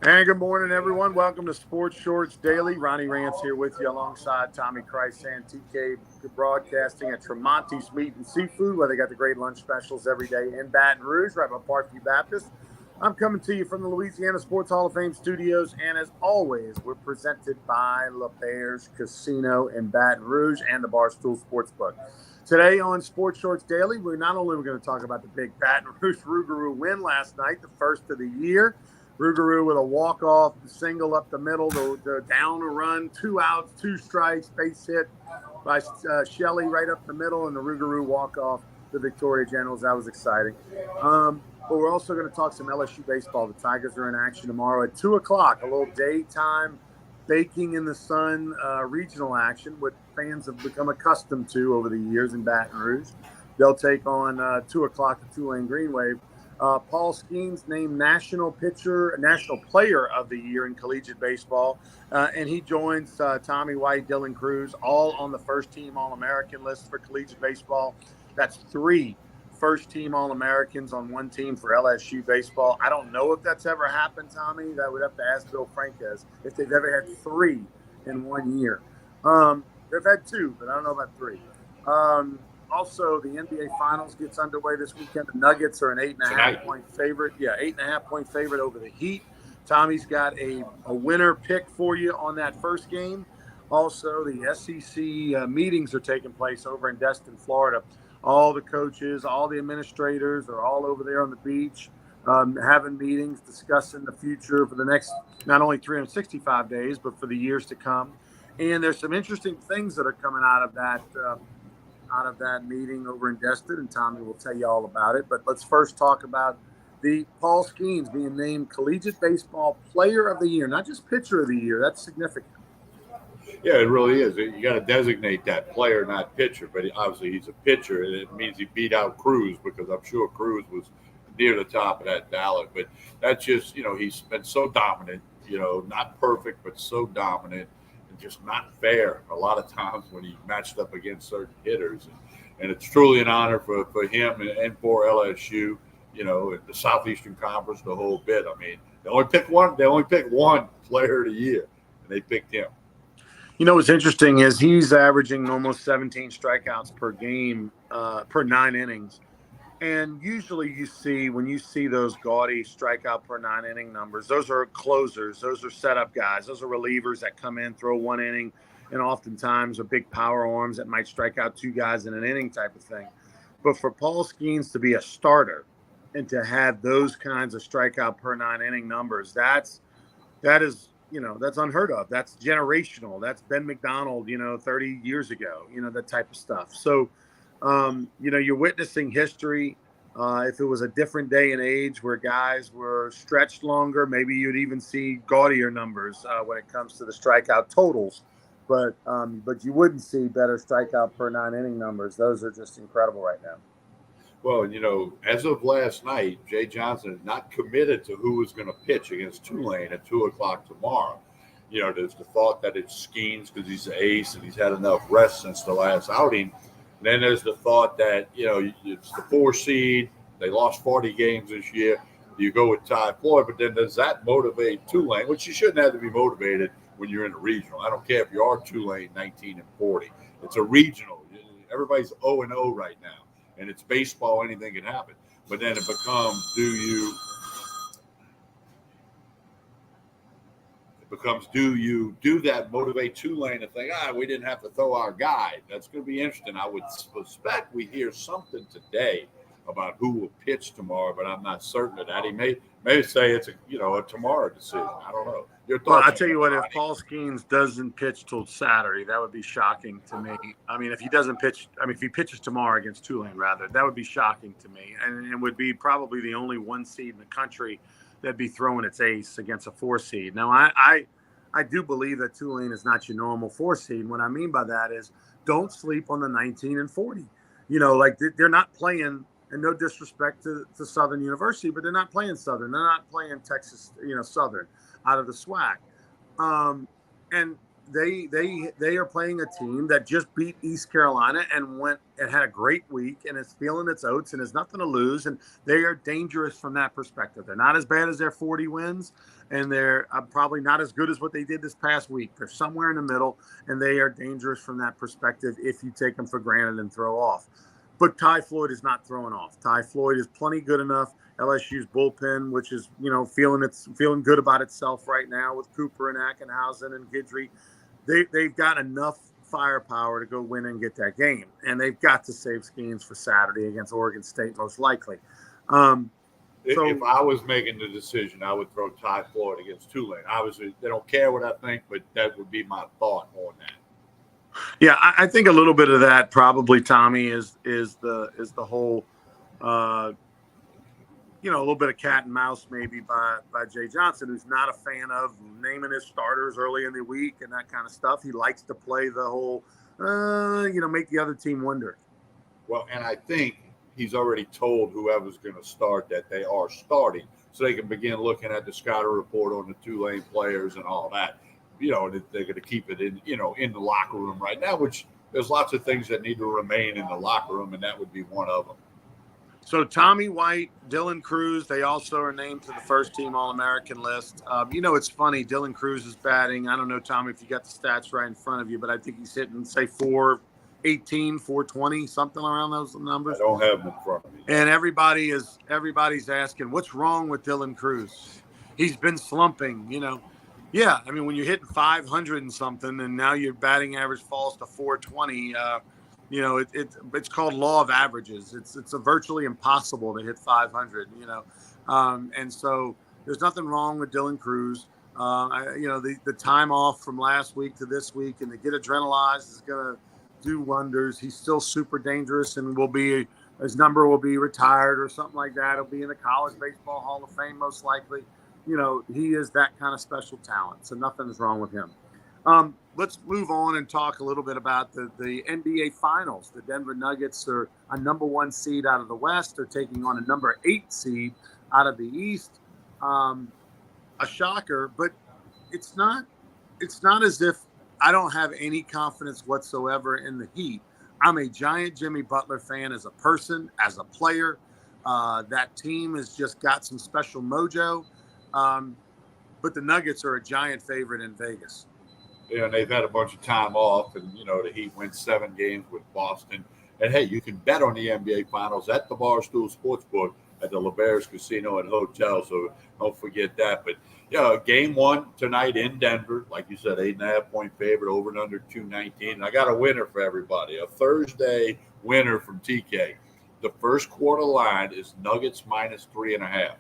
And good morning, everyone. Welcome to Sports Shorts Daily. Ronnie Rance here with you alongside Tommy Christ and TK broadcasting at Tremonti's Meat and Seafood, where they got the great lunch specials every day in Baton Rouge, right by Parkview Baptist. I'm coming to you from the Louisiana Sports Hall of Fame studios, and as always, we're presented by La Bears Casino in Baton Rouge and the Barstool Sportsbook. Today on Sports Shorts Daily, we're not only going to talk about the big Baton Rouge Rougarou win last night, the first of the year. Rougarou with a walk-off single up the middle, the down a run, 2 outs, 2 strikes, base hit by Shelley right up the middle, and the Rougarou walk-off, the Victoria Generals. That was exciting. But we're also going to talk some LSU baseball. The Tigers are in action tomorrow at 2 o'clock, a little daytime baking in the sun regional action, what fans have become accustomed to over the years in Baton Rouge. They'll take on 2 o'clock the Tulane Green Wave. Paul Skeens named National Player of the Year in collegiate baseball, and he joins Tommy White, Dylan Cruz, all on the first-team All-American list for collegiate baseball. That's 3 first-team All-Americans on one team for LSU baseball. I don't know if that's ever happened, Tommy. That would have to ask Bill Franquez if they've ever had 3 in one year. They've had 2, but I don't know about 3. Also, the NBA Finals gets underway this weekend. The Nuggets are an 8.5 point favorite. Yeah, 8.5 point favorite over the Heat. Tommy's got a winner pick for you on that first game. Also, the SEC meetings are taking place over in Destin, Florida. All the coaches, all the administrators are all over there on the beach having meetings, discussing the future for the next not only 365 days, but for the years to come. And there's some interesting things that are coming out of that meeting over in Destin, and Tommy will tell you all about it. But let's first talk about the Paul Skeens being named Collegiate Baseball Player of the Year, not just Pitcher of the Year. That's significant. Yeah, it really is. You got to designate that player, not pitcher. But obviously, he's a pitcher, and it means he beat out Cruz because I'm sure Cruz was near the top of that ballot. But that's just he's been so dominant. Not perfect, but so dominant, and just not fair. A lot of times when he matched up against certain hitters, and it's truly an honor for him and for LSU. The Southeastern Conference, the whole bit. I mean, they only pick one. They only pick one player of the year, and they picked him. What's interesting is he's averaging almost 17 strikeouts per game, per 9 innings. And usually when you see those gaudy strikeout per 9 inning numbers, those are closers, those are setup guys, those are relievers that come in, throw 1 inning, and oftentimes are big power arms that might strike out 2 guys in an inning type of thing. But for Paul Skeens to be a starter and to have those kinds of strikeout per 9 inning numbers, that's unheard of. That's generational. That's Ben McDonald, 30 years ago, that type of stuff. So, you're witnessing history. If it was a different day and age where guys were stretched longer, maybe you'd even see gaudier numbers when it comes to the strikeout totals. But you wouldn't see better strikeout per 9 inning numbers. Those are just incredible right now. Well, as of last night, Jay Johnson is not committed to who is going to pitch against Tulane at 2 o'clock tomorrow. There's the thought that it's Skeens because he's the ace and he's had enough rest since the last outing. And then there's the thought that, it's the 4 seed. They lost 40 games this year. You go with Ty Floyd, but then does that motivate Tulane, which you shouldn't have to be motivated when you're in a regional. I don't care if you are Tulane 19-40. It's a regional. Everybody's 0-0 right now. And it's baseball, anything can happen. But then it becomes, do you do that, motivate Tulane to think, we didn't have to throw our guy? That's going to be interesting. I would suspect we hear something today about who will pitch tomorrow, but I'm not certain of that. He may say it's a tomorrow decision. I don't know. Your Well, thoughts I on tell that, you what, if Ronnie? Paul Skeens doesn't pitch till Saturday, that would be shocking to me. I mean, if he doesn't pitch, if he pitches tomorrow against Tulane, rather, that would be shocking to me. And it would be probably the only 1 seed in the country that'd be throwing its ace against a 4 seed. Now, I do believe that Tulane is not your normal 4 seed. And what I mean by that is don't sleep on the 19-40. Like they're not playing, and no disrespect to Southern University, but they're not playing Southern. They're not playing Texas, Southern out of the SWAC. And they are playing a team that just beat East Carolina and went and had a great week and is feeling its oats and has nothing to lose, and they are dangerous from that perspective. They're not as bad as their 40 wins, and they're probably not as good as what they did this past week. They're somewhere in the middle, and they are dangerous from that perspective if you take them for granted and throw off. But Ty Floyd is not throwing off. Ty Floyd is plenty good enough. LSU's bullpen, which is feeling good about itself right now with Cooper and Ackenhausen and Guidry, they've got enough firepower to go win and get that game, and they've got to save Skeens for Saturday against Oregon State most likely. If I was making the decision, I would throw Ty Floyd against Tulane. Obviously, they don't care what I think, but that would be my thought on that. Yeah, I think a little bit of that probably, Tommy, is the whole, a little bit of cat and mouse maybe by Jay Johnson, who's not a fan of naming his starters early in the week and that kind of stuff. He likes to play the whole, make the other team wonder. Well, and I think he's already told whoever's going to start that they are starting, so they can begin looking at the scouting report on the Tulane players and all that. They're going to keep it in the locker room right now, which there's lots of things that need to remain in the locker room, and that would be one of them. So Tommy White, Dylan Cruz, they also are named to the first-team All-American list. It's funny. Dylan Cruz is batting. I don't know, Tommy, if you got the stats right in front of you, but I think he's hitting, say, 418, 420, something around those numbers. I don't have them in front of me. And everybody's asking, what's wrong with Dylan Cruz? He's been slumping, Yeah, I mean, when you're hitting 500 and something, and now your batting average falls to 420, it's called law of averages. It's virtually impossible to hit 500, and so there's nothing wrong with Dylan Cruz. The time off from last week to this week and to get adrenalized is going to do wonders. He's still super dangerous and his number will be retired or something like that. He'll be in the College Baseball Hall of Fame most likely. He is that kind of special talent, so nothing's wrong with him. Let's move on and talk a little bit about the NBA Finals. The Denver Nuggets are a number 1 seed out of the West. They're taking on a number 8 seed out of the East. A shocker, but it's not as if I don't have any confidence whatsoever in the Heat. I'm a giant Jimmy Butler fan as a person, as a player. That team has just got some special mojo. But the Nuggets are a giant favorite in Vegas. Yeah, and they've had a bunch of time off, and the Heat went 7 games with Boston. And hey, you can bet on the NBA Finals at the Barstool Sportsbook at the LeBares Casino and Hotel, so don't forget that. But game 1 tonight in Denver, like you said, 8.5-point favorite, over and under 219. And I got a winner for everybody, a Thursday winner from TK. The first quarter line is Nuggets minus 3.5.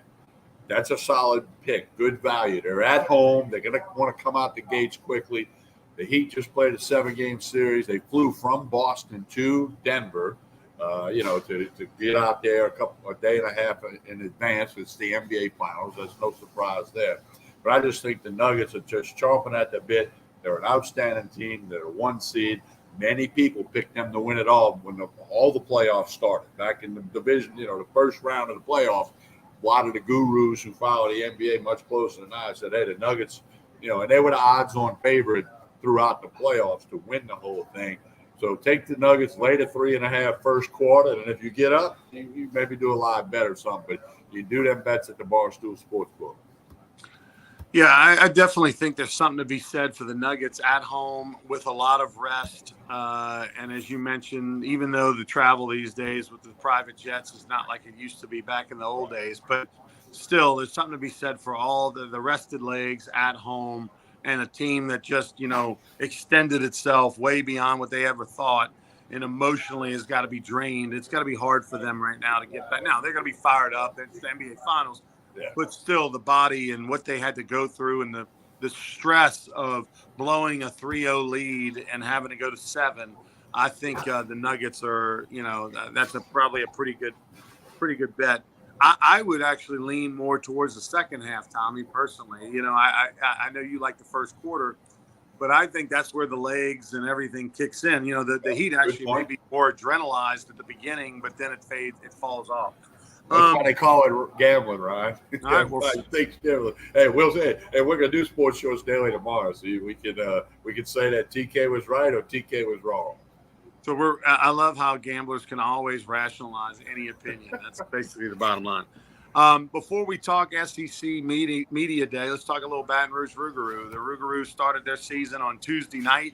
That's a solid pick, good value. They're at home. They're going to want to come out the gates quickly. The Heat just played a 7-game series. They flew from Boston to Denver, to get out there a day and a half in advance. It's the NBA Finals. There's no surprise there. But I just think the Nuggets are just chomping at the bit. They're an outstanding team. They're a 1 seed. Many people picked them to win it all when all the playoffs started. Back in the division, the first round of the playoffs, a lot of the gurus who follow the NBA much closer than I said, hey, the Nuggets, and they were the odds-on favorite throughout the playoffs to win the whole thing. So take the Nuggets, lay the 3.5 first quarter, and if you get up, you maybe do a live bet or something. But you do them bets at the Barstool Sportsbook. Yeah, I definitely think there's something to be said for the Nuggets at home with a lot of rest. And as you mentioned, even though the travel these days with the private jets is not like it used to be back in the old days, but still there's something to be said for all the rested legs at home and a team that just, extended itself way beyond what they ever thought and emotionally has got to be drained. It's got to be hard for them right now to get back. Now, they're going to be fired up. It's the NBA Finals. Yeah. But still, the body and what they had to go through and the stress of blowing a 3-0 lead and having to go to 7, I think the Nuggets are, that's probably a pretty good bet. I would actually lean more towards the second half, Tommy, personally. I know you like the first quarter, but I think that's where the legs and everything kicks in. The Heat actually may be more adrenalized at the beginning, but then it falls off. That's why they call it gambling, Ryan. All right, well, hey, we'll say, hey, we're gonna do Sports Shorts Daily tomorrow, so we can say that TK was right or TK was wrong. So I love how gamblers can always rationalize any opinion. That's basically the bottom line. Before we talk SEC media day, let's talk a little Baton Rouge Rougarou. The Rougarou started their season on Tuesday night.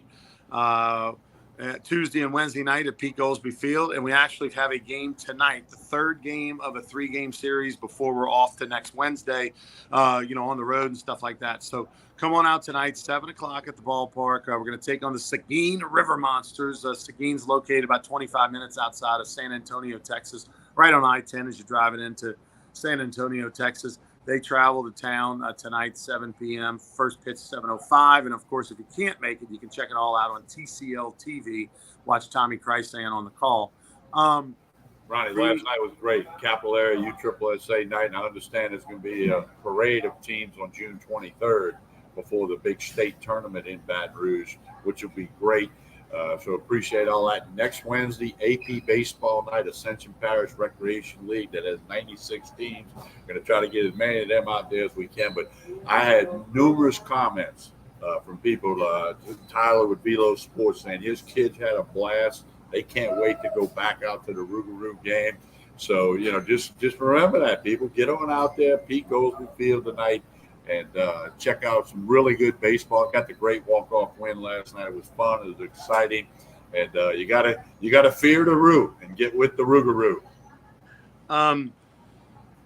Tuesday and Wednesday night at Pete Goolsbee Field, and we actually have a game tonight, the third game of a 3-game series before we're off to next Wednesday, on the road and stuff like that. So come on out tonight, 7 o'clock at the ballpark. We're going to take on the Seguin River Monsters. Seguin's located about 25 minutes outside of San Antonio, Texas, right on I-10 as you're driving into San Antonio, Texas. They travel to town tonight, 7 p.m. First pitch, 7:05. And, of course, if you can't make it, you can check it all out on TCL TV. Watch Tommy Krysan on the call. Ronnie, last night was great. Capital Area USSSA night. And I understand there's going to be a parade of teams on June 23rd before the big state tournament in Baton Rouge, which will be great. So appreciate all that. Next Wednesday, AP Baseball Night, Ascension Parish Recreation League that has 96 teams. Going to try to get as many of them out there as we can. But I had numerous comments from people. Tyler with Velo Sports saying his kids had a blast. They can't wait to go back out to the Rougarou game. So, just remember that, people. Get on out there. Pete Goolsbee Field tonight. And check out some really good baseball. Got the great walk-off win last night. It was fun. It was exciting. And you gotta fear the Roo and get with the Rougarou.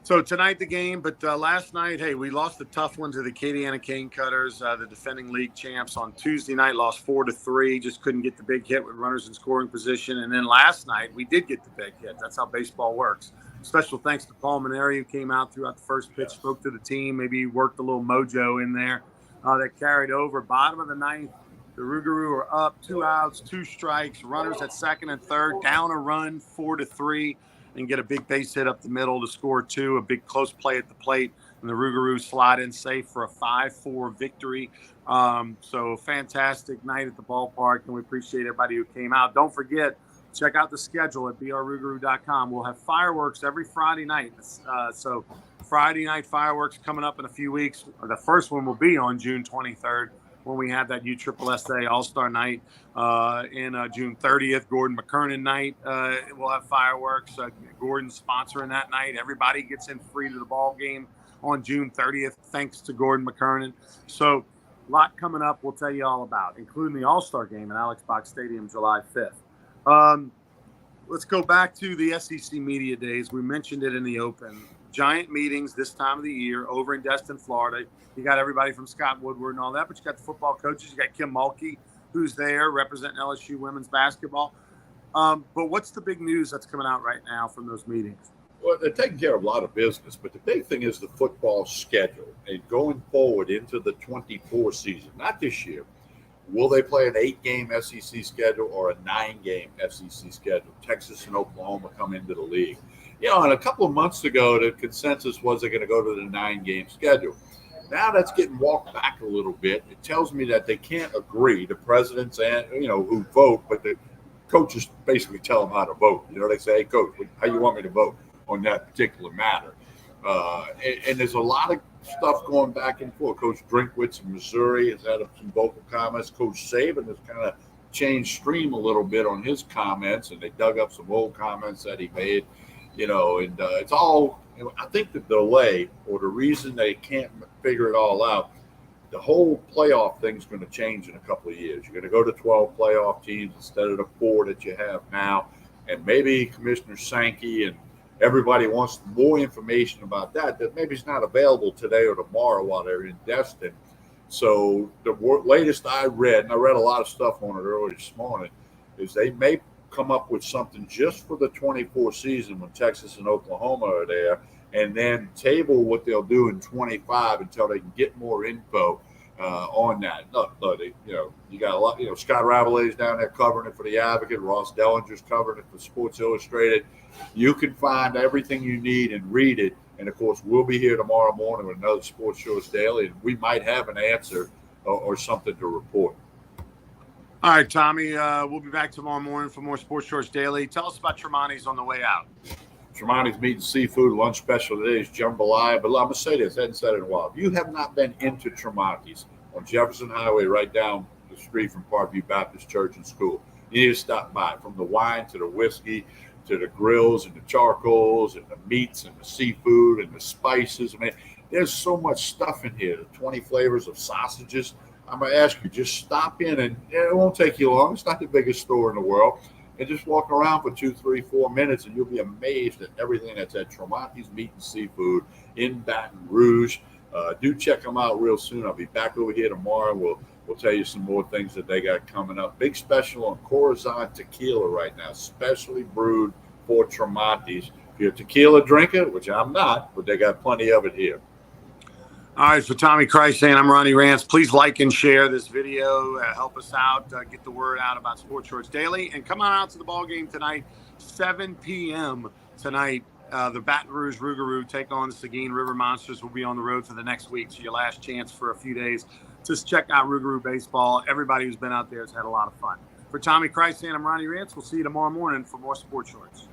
So tonight the game, but last night, hey, we lost a tough one to the Acadiana Cane Cutters, the defending league champs. On Tuesday night, lost 4-3. Just couldn't get the big hit with runners in scoring position. And then last night, we did get the big hit. That's how baseball works. Special thanks to Paul Maneri, who came out throughout the first pitch, spoke to the team. Maybe he worked a little mojo in there that carried over. Bottom of the ninth, the Rougarou are up, 2 outs, 2 strikes, runners at second and third, down a run, 4-3, and get a big base hit up the middle to score 2, a big close play at the plate, and the Rougarou slide in safe for a 5-4 victory. So fantastic night at the ballpark, and we appreciate everybody who came out. Don't forget, check out the schedule at brrougarou.com. We'll have fireworks every Friday night. So Friday night fireworks coming up in a few weeks. The first one will be on June 23rd when we have that USSSA All-Star Night. In June 30th, Gordon McKernan night, we'll have fireworks. Gordon's sponsoring that night. Everybody gets in free to the ball game on June 30th, thanks to Gordon McKernan. So a lot coming up we'll tell you all about, including the All-Star game at Alex Box Stadium July 5th. Let's go back to the SEC Media Days. We mentioned it in the open. Giant meetings this time of the year over in Destin, Florida. You got everybody from Scott Woodward and all that, but you got the football coaches. You got Kim Mulkey, who's there representing LSU women's basketball. But what's the big news that's coming out right now from those meetings? Well, they're taking care of a lot of business, but the big thing is the football schedule. And going forward into the 24 season, not this year, will they play an 8-game SEC schedule or a 9-game SEC schedule? Texas and Oklahoma come into the league. And a couple of months ago, the consensus was they're going to go to the 9-game schedule. Now that's getting walked back a little bit. It tells me that they can't agree, the presidents and, who vote, but the coaches basically tell them how to vote. They say, hey, coach, how you want me to vote on that particular matter? And there's a lot of stuff going back and forth. Coach Drinkwitz in Missouri has had some vocal comments. Coach Saban has kind of changed stream a little bit on his comments, and they dug up some old comments that he made, and it's all, I think the delay or the reason they can't figure it all out, the whole playoff thing's going to change in a couple of years. You're going to go to 12 playoff teams instead of the 4 that you have now, and maybe Commissioner Sankey and everybody wants more information about that maybe is not available today or tomorrow while they're in Destin. So the latest I read, and I read a lot of stuff on it early this morning, is they may come up with something just for the 24 season when Texas and Oklahoma are there, and then table what they'll do in 25 until they can get more info on that. You got a lot. Scott Ravelet's down there covering it for the Advocate. Ross Dellinger's covering it for Sports Illustrated. You can find everything you need and read it. And of course, we'll be here tomorrow morning with another Sports Shorts Daily, and we might have an answer or something to report. All right, Tommy. We'll be back tomorrow morning for more Sports Shorts Daily. Tell us about Tremonti's on the way out. Tremonti's Meat and Seafood lunch special today is jambalaya. But I'm going to say this, I hadn't said it in a while. If you have not been into Tremonti's on Jefferson Highway, right down the street from Parkview Baptist Church and School, you need to stop by. From the wine to the whiskey to the grills and the charcoals and the meats and the seafood and the spices. I mean, there's so much stuff in here. The 20 flavors of sausages. I'm going to ask you, just stop in, and it won't take you long. It's not the biggest store in the world. And just walk around for 2, 3, 4 minutes, and you'll be amazed at everything that's at Tremonti's Meat and Seafood in Baton Rouge. Do check them out real soon. I'll be back over here tomorrow. We'll tell you some more things that they got coming up. Big special on Corazon Tequila right now, specially brewed for Tremonti's. If you're a tequila drinker, which I'm not, but they got plenty of it here. All right, for Tommy Krysan, I'm Ronnie Rance. Please like and share this video. Help us out. Get the word out about Sports Shorts Daily. And come on out to the ball game tonight, 7 p.m. tonight. The Baton Rouge Rougarou take on the Seguin River Monsters. Will be on the road for the next week. So your last chance for a few days. Just check out Rougarou baseball. Everybody who's been out there has had a lot of fun. For Tommy Krysan, I'm Ronnie Rance. We'll see you tomorrow morning for more Sports Shorts.